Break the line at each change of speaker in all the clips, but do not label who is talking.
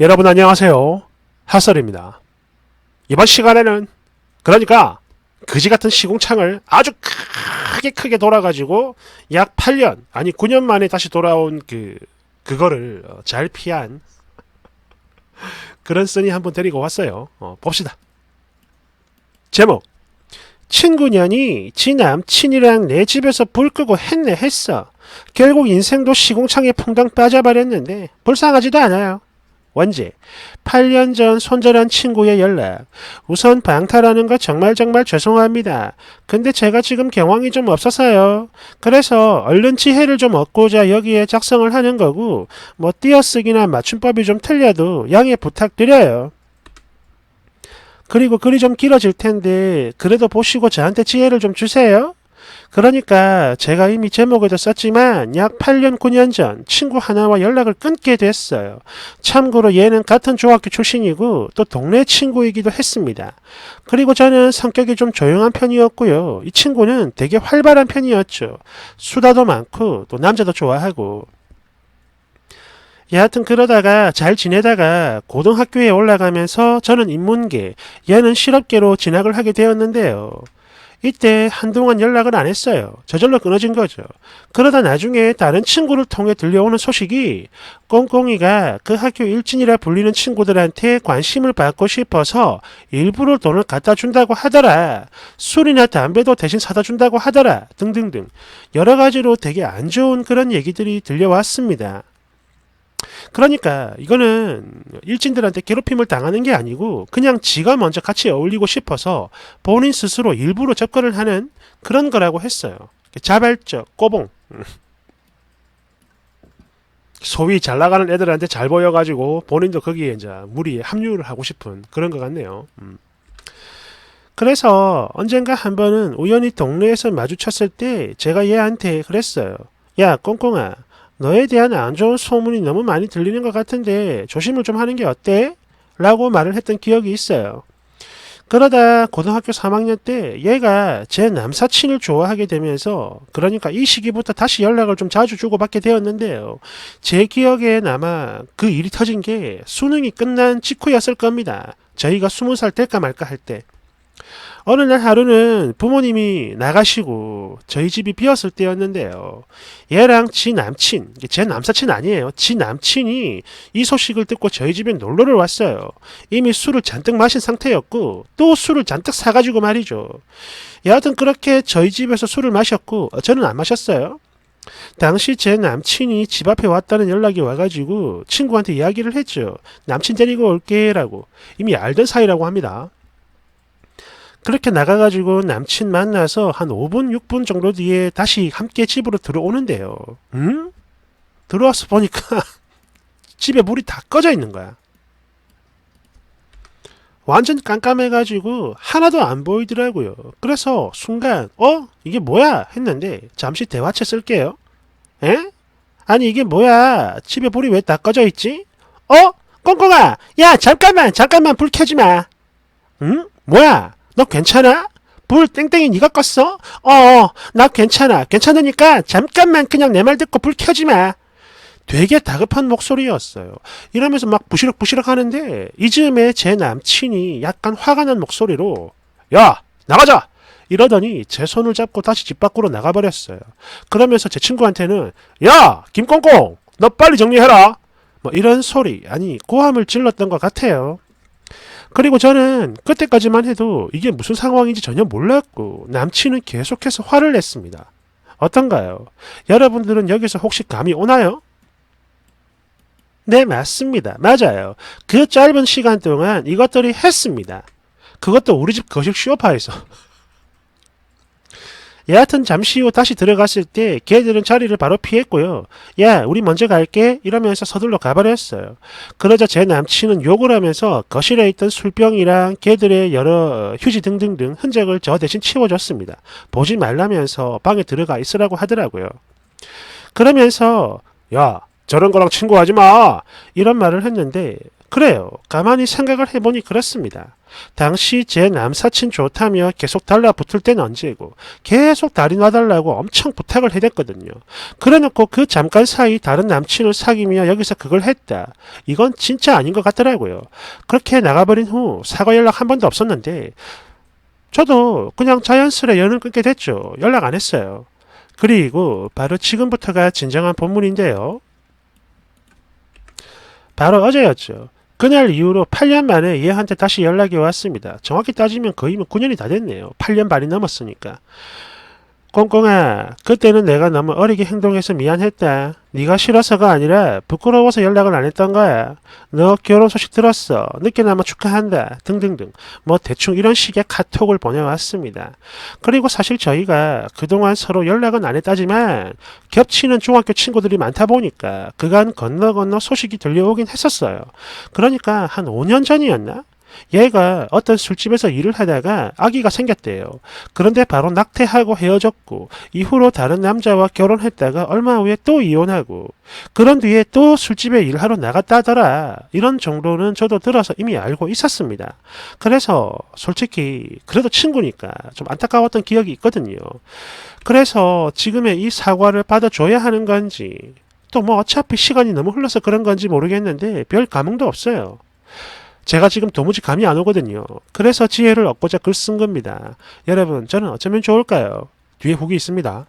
여러분 안녕하세요. 핫설입니다. 이번 시간에는 그러니까 그지같은 시궁창을 아주 크게 돌아가지고 약 8년 아니 9년 만에 다시 돌아온 그거를 잘 피한 그런 써니 한번 데리고 왔어요. 봅시다. 제목 친구년이 지 남친이랑 내 집에서 불 끄고 했어. 결국 인생도 시궁창에 퐁당 빠져버렸는데 불쌍하지도 않아요. 원제 8년 전 손절한 친구의 연락. 우선 방탈하는 거 정말 죄송합니다. 근데 제가 지금 경황이 좀 없어서요. 그래서 얼른 지혜를 좀 얻고자 여기에 작성을 하는 거고 뭐 띄어쓰기나 맞춤법이 좀 틀려도 양해 부탁드려요. 그리고 글이 좀 길어질 텐데 그래도 보시고 저한테 지혜를 좀 주세요. 그러니까 제가 이미 제목에도 썼지만 약 8년 9년 전 친구 하나와 연락을 끊게 됐어요. 참고로 얘는 같은 중학교 출신이고 또 동네 친구이기도 했습니다. 그리고 저는 성격이 좀 조용한 편이었고요. 이 친구는 되게 활발한 편이었죠. 수다도 많고 또 남자도 좋아하고. 여하튼 그러다가 잘 지내다가 고등학교에 올라가면서 저는 인문계, 얘는 실업계로 진학을 하게 되었는데요. 이때 한동안 연락을 안 했어요. 저절로 끊어진 거죠. 그러다 나중에 다른 친구를 통해 들려오는 소식이 꽁꽁이가 그 학교 일진이라 불리는 친구들한테 관심을 받고 싶어서 일부러 돈을 갖다 준다고 하더라. 술이나 담배도 대신 사다 준다고 하더라. 등등등 여러 가지로 되게 안 좋은 그런 얘기들이 들려왔습니다. 그러니까 이거는 일진들한테 괴롭힘을 당하는 게 아니고 그냥 지가 먼저 같이 어울리고 싶어서 본인 스스로 일부러 접근을 하는 그런 거라고 했어요. 자발적 꼬봉. 소위 잘 나가는 애들한테 잘 보여가지고 본인도 거기에 이제 무리에 합류를 하고 싶은 그런 것 같네요. 그래서 언젠가 한 번은 우연히 동네에서 마주쳤을 때 제가 얘한테 그랬어요. 야 꽁꽁아, 너에 대한 안 좋은 소문이 너무 많이 들리는 것 같은데 조심을 좀 하는 게 어때? 라고 말을 했던 기억이 있어요. 그러다 고등학교 3학년 때 얘가 제 남사친을 좋아하게 되면서 그러니까 이 시기부터 다시 연락을 좀 자주 주고받게 되었는데요. 제 기억엔 아마 그 일이 터진 게 수능이 끝난 직후였을 겁니다. 저희가 20살 될까 말까 할 때. 어느 날 하루는 부모님이 나가시고 저희 집이 비었을 때였는데요. 얘랑 지 남친, 제 남사친 아니에요. 지 남친이 이 소식을 듣고 저희 집에 놀러를 왔어요. 이미 술을 잔뜩 마신 상태였고 또 술을 잔뜩 사가지고 말이죠. 여하튼 그렇게 저희 집에서 술을 마셨고 저는 안 마셨어요. 당시 제 남친이 집 앞에 왔다는 연락이 와가지고 친구한테 이야기를 했죠. 남친 데리고 올게 라고. 이미 알던 사이라고 합니다. 그렇게 나가가지고 남친 만나서 한 5분, 6분 정도 뒤에 다시 함께 집으로 들어오는데요. 들어와서 보니까 집에 물이 다 꺼져 있는 거야. 완전 깜깜해가지고 하나도 안 보이더라고요. 그래서 순간 이게 뭐야? 했는데 잠시 대화체 쓸게요. 에? 아니 이게 뭐야? 집에 불이 왜 다 꺼져 있지? 꽁꽁아! 야 잠깐만 불 켜지 마. 응? 뭐야? 너 괜찮아? 불 땡땡이 네가 껐어? 나 괜찮으니까 잠깐만 그냥 내 말 듣고 불 켜지 마. 되게 다급한 목소리였어요. 이러면서 막 부시럭부시럭 하는데 이즈음에 제 남친이 약간 화가 난 목소리로 야 나가자! 이러더니 제 손을 잡고 다시 집 밖으로 나가버렸어요. 그러면서 제 친구한테는 야 김꽁꽁 너 빨리 정리해라! 뭐 이런 소리 아니 고함을 질렀던 것 같아요. 그리고 저는 그때까지만 해도 이게 무슨 상황인지 전혀 몰랐고 남친은 계속해서 화를 냈습니다. 어떤가요? 여러분들은 여기서 혹시 감이 오나요? 네, 맞습니다. 맞아요. 그 짧은 시간 동안 이것들이 했습니다. 그것도 우리 집 거실 쇼파에서. 여하튼 잠시 후 다시 들어갔을 때 걔들은 자리를 바로 피했고요. 야 우리 먼저 갈게 이러면서 서둘러 가버렸어요. 그러자 제 남친은 욕을 하면서 거실에 있던 술병이랑 걔들의 여러 휴지 등등등 흔적을 저 대신 치워줬습니다. 보지 말라면서 방에 들어가 있으라고 하더라고요. 그러면서 야 저런 거랑 친구하지 마 이런 말을 했는데 그래요. 가만히 생각을 해보니 그렇습니다. 당시 제 남사친 좋다며 계속 달라붙을 땐 언제고 계속 다리 놔달라고 엄청 부탁을 해댔거든요. 그래놓고 그 잠깐 사이 다른 남친을 사귀며 여기서 그걸 했다. 이건 진짜 아닌 것 같더라고요. 그렇게 나가버린 후 사과 연락 한 번도 없었는데 저도 그냥 자연스레 연을 끊게 됐죠. 연락 안 했어요. 그리고 바로 지금부터가 진정한 본문인데요. 바로 어제였죠. 그날 이후로 8년 만에 얘한테 다시 연락이 왔습니다. 정확히 따지면 거의 9년이 다 됐네요. 8년 반이 넘었으니까. 꽁꽁아, 그때는 내가 너무 어리게 행동해서 미안했다. 네가 싫어서가 아니라 부끄러워서 연락을 안 했던 거야. 너 결혼 소식 들었어. 늦게나마 축하한다. 등등등. 뭐 대충 이런 식의 카톡을 보내왔습니다. 그리고 사실 저희가 그동안 서로 연락은 안 했다지만 겹치는 중학교 친구들이 많다 보니까 그간 건너 소식이 들려오긴 했었어요. 그러니까 한 5년 전이었나? 얘가 어떤 술집에서 일을 하다가 아기가 생겼대요. 그런데 바로 낙태하고 헤어졌고 이후로 다른 남자와 결혼했다가 얼마 후에 또 이혼하고 그런 뒤에 또 술집에 일하러 나갔다 하더라. 이런 정도는 저도 들어서 이미 알고 있었습니다. 그래서 솔직히 그래도 친구니까 좀 안타까웠던 기억이 있거든요. 그래서 지금의 이 사과를 받아줘야 하는 건지 또 뭐 어차피 시간이 너무 흘러서 그런 건지 모르겠는데 별 감흥도 없어요. 제가 지금 도무지 감이 안 오거든요. 그래서 지혜를 얻고자 글 쓴 겁니다. 여러분, 저는 어쩌면 좋을까요? 뒤에 후기 있습니다.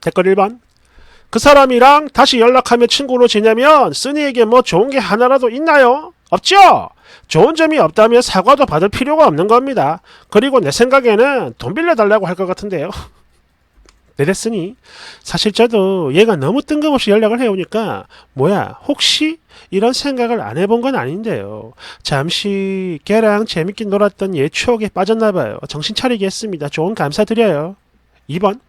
댓글 1번. 그 사람이랑 다시 연락하며 친구로 지내면 쓰니에게 뭐 좋은 게 하나라도 있나요? 없죠? 좋은 점이 없다면 사과도 받을 필요가 없는 겁니다. 그리고 내 생각에는 돈 빌려달라고 할 것 같은데요. 내랬으니 사실 저도 얘가 너무 뜬금없이 연락을 해오니까 뭐야 혹시 이런 생각을 안 해본 건 아닌데요. 잠시 걔랑 재밌게 놀았던 옛 추억에 빠졌나봐요. 정신 차리게 했습니다. 조언 감사드려요. 2번.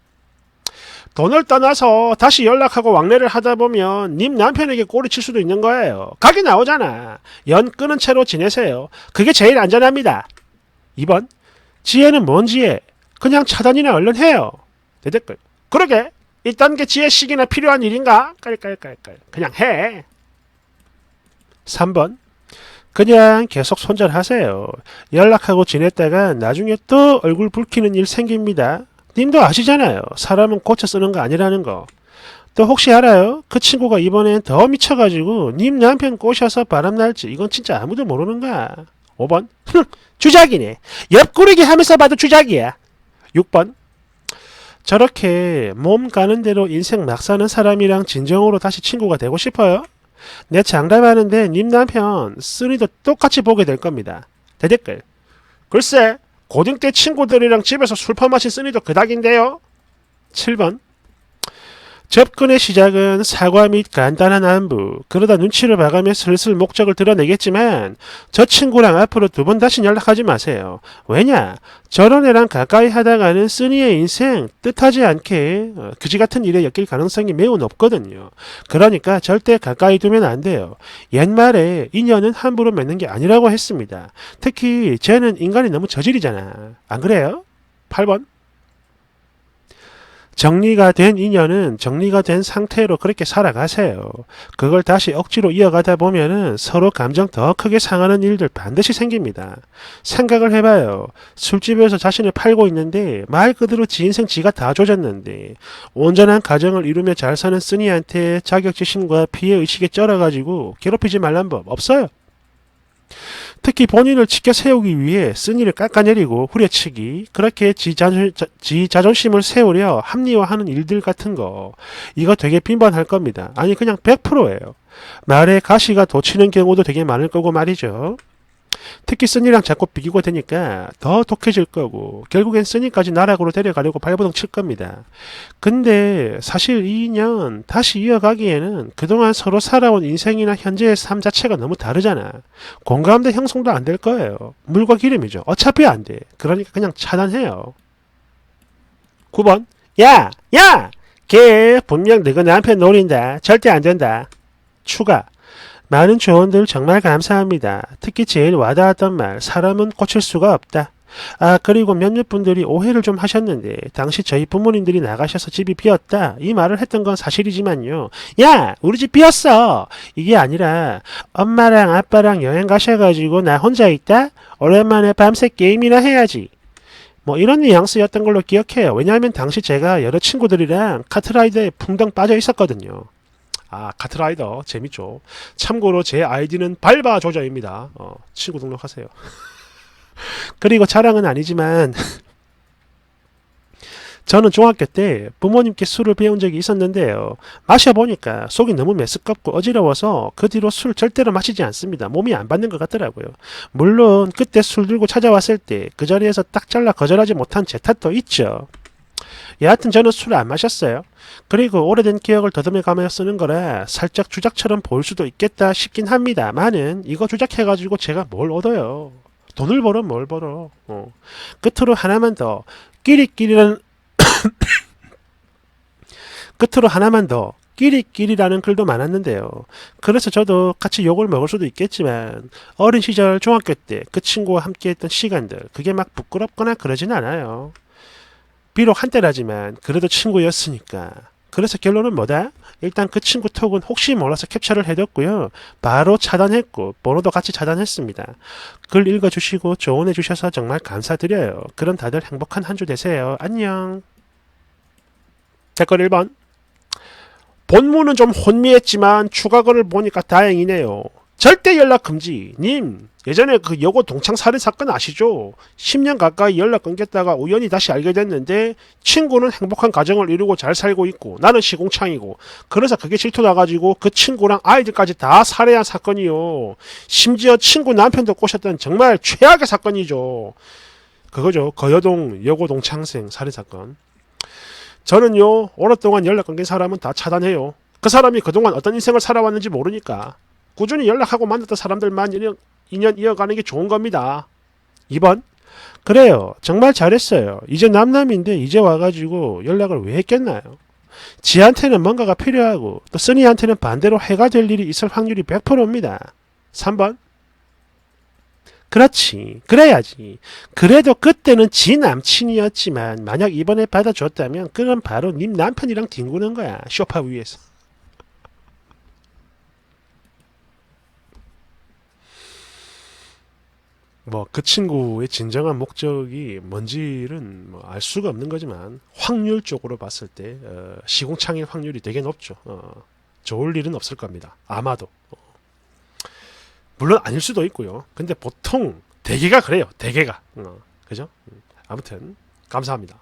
돈을 떠나서 다시 연락하고 왕래를 하다 보면 님 남편에게 꼬리 칠 수도 있는 거예요. 각이 나오잖아. 연 끊은 채로 지내세요. 그게 제일 안전합니다. 2번. 지혜는 뭔 지혜? 그냥 차단이나 얼른 해요. 대댓글. 그러게. 이딴 게 지혜식이나 필요한 일인가? 깔깔깔깔. 그냥 해. 3번. 그냥 계속 손절하세요. 연락하고 지냈다가 나중에 또 얼굴 붉히는 일 생깁니다. 님도 아시잖아요. 사람은 고쳐 쓰는 거 아니라는 거. 또 혹시 알아요? 그 친구가 이번엔 더 미쳐가지고 님 남편 꼬셔서 바람날지. 이건 진짜 아무도 모르는 거야. 5번. 주작이네. 옆구르기 하면서 봐도 주작이야. 6번. 저렇게 몸 가는 대로 인생 막 사는 사람이랑 진정으로 다시 친구가 되고 싶어요? 내 장담하는데 님 남편 쓰니도 똑같이 보게 될 겁니다. 대댓글. 글쎄 고딩 때 친구들이랑 집에서 술 퍼마신 쓰니도 그닥인데요. 7번. 접근의 시작은 사과 및 간단한 안부, 그러다 눈치를 봐가며 슬슬 목적을 드러내겠지만 저 친구랑 앞으로 2번 다시 연락하지 마세요. 왜냐? 저런 애랑 가까이 하다가는 쓰니의 인생 뜻하지 않게 그지같은 일에 엮일 가능성이 매우 높거든요. 그러니까 절대 가까이 두면 안 돼요. 옛말에 인연은 함부로 맺는 게 아니라고 했습니다. 특히 쟤는 인간이 너무 저질이잖아. 안 그래요? 8번. 정리가 된 인연은 정리가 된 상태로 그렇게 살아가세요. 그걸 다시 억지로 이어가다 보면은 서로 감정 더 크게 상하는 일들 반드시 생깁니다. 생각을 해봐요. 술집에서 자신을 팔고 있는데 말 그대로 지 인생 지가 다 조졌는데 온전한 가정을 이루며 잘 사는 쓰니한테 자격지심과 피해의식에 쩔어가지고 괴롭히지 말란 법 없어요. 특히 본인을 지켜 세우기 위해 쓰니를 깎아내리고 후려치기, 그렇게 지 자존심을 세우려 합리화하는 일들 같은 거, 이거 되게 빈번할 겁니다. 아니 그냥 100%예요. 말에 가시가 돋치는 경우도 되게 많을 거고 말이죠. 특히 쓰니랑 자꾸 비기고 되니까 더 독해질 거고 결국엔 쓰니까지 나락으로 데려가려고 발버둥 칠 겁니다. 근데 사실 이 인연 다시 이어가기에는 그동안 서로 살아온 인생이나 현재의 삶 자체가 너무 다르잖아. 공감대 형성도 안 될 거예요. 물과 기름이죠. 어차피 안 돼. 그러니까 그냥 차단해요. 9번. 야! 걔 분명 너가 남편 노린다. 절대 안 된다. 추가. 많은 조언들 정말 감사합니다. 특히 제일 와닿았던 말, 사람은 고칠 수가 없다. 아, 그리고 몇몇 분들이 오해를 좀 하셨는데, 당시 저희 부모님들이 나가셔서 집이 비었다, 이 말을 했던 건 사실이지만요. 야, 우리 집 비었어! 이게 아니라, 엄마랑 아빠랑 여행 가셔가지고 나 혼자 있다? 오랜만에 밤새 게임이나 해야지. 뭐 이런 뉘앙스였던 걸로 기억해요. 왜냐하면 당시 제가 여러 친구들이랑 카트라이더에 풍덩 빠져 있었거든요. 아, 카트라이더 재밌죠. 참고로 제 아이디는 밟아조져입니다. 친구 등록하세요. 그리고 자랑은 아니지만 저는 중학교 때 부모님께 술을 배운 적이 있었는데요. 마셔보니까 속이 너무 메스껍고 어지러워서 그 뒤로 술 절대로 마시지 않습니다. 몸이 안 받는 것 같더라고요. 물론 그때 술 들고 찾아왔을 때 그 자리에서 딱 잘라 거절하지 못한 제 탓도 있죠. 여하튼 저는 술을 안 마셨어요. 그리고 오래된 기억을 더듬어가며 쓰는 거라 살짝 주작처럼 보일 수도 있겠다 싶긴 합니다만은 이거 주작해가지고 제가 뭘 얻어요. 돈을 벌어 뭘 벌어. 끝으로 하나만 더. 끼리끼리는 끝으로 하나만 더. 끼리끼리라는 글도 많았는데요. 그래서 저도 같이 욕을 먹을 수도 있겠지만 어린 시절 중학교 때 그 친구와 함께했던 시간들 그게 막 부끄럽거나 그러진 않아요. 비록 한때라지만 그래도 친구였으니까. 그래서 결론은 뭐다? 일단 그 친구 톡은 혹시 몰라서 캡처를 해뒀고요. 바로 차단했고 번호도 같이 차단했습니다. 글 읽어주시고 조언해주셔서 정말 감사드려요. 그럼 다들 행복한 한 주 되세요. 안녕. 댓글 1번. 본문은 좀 혼미했지만 추가글을 보니까 다행이네요. 절대 연락 금지. 님, 예전에 그 여고 동창 살인 사건 아시죠? 10년 가까이 연락 끊겼다가 우연히 다시 알게 됐는데 친구는 행복한 가정을 이루고 잘 살고 있고 나는 시궁창이고 그래서 그게 질투 나가지고 그 친구랑 아이들까지 다 살해한 사건이요. 심지어 친구 남편도 꼬셨던 정말 최악의 사건이죠. 그거죠. 거여동 여고 동창생 살인 사건. 저는요, 오랫동안 연락 끊긴 사람은 다 차단해요. 그 사람이 그동안 어떤 인생을 살아왔는지 모르니까 꾸준히 연락하고 만났던 사람들만 인연 이어가는 게 좋은 겁니다. 2번. 그래요. 정말 잘했어요. 이제 남남인데 이제 와가지고 연락을 왜 했겠나요? 지한테는 뭔가가 필요하고 또 써니한테는 반대로 해가 될 일이 있을 확률이 100%입니다. 3번. 그렇지. 그래야지. 그래도 그때는 지 남친이었지만 만약 이번에 받아줬다면 그건 바로 님 남편이랑 뒹구는 거야. 소파 위에서. 뭐 그 친구의 진정한 목적이 뭔지는 뭐 알 수가 없는 거지만 확률적으로 봤을 때 시궁창일 확률이 되게 높죠. 좋을 일은 없을 겁니다. 아마도. 물론 아닐 수도 있고요. 근데 보통 대개가 그래요. 대개가. 그죠? 아무튼 감사합니다.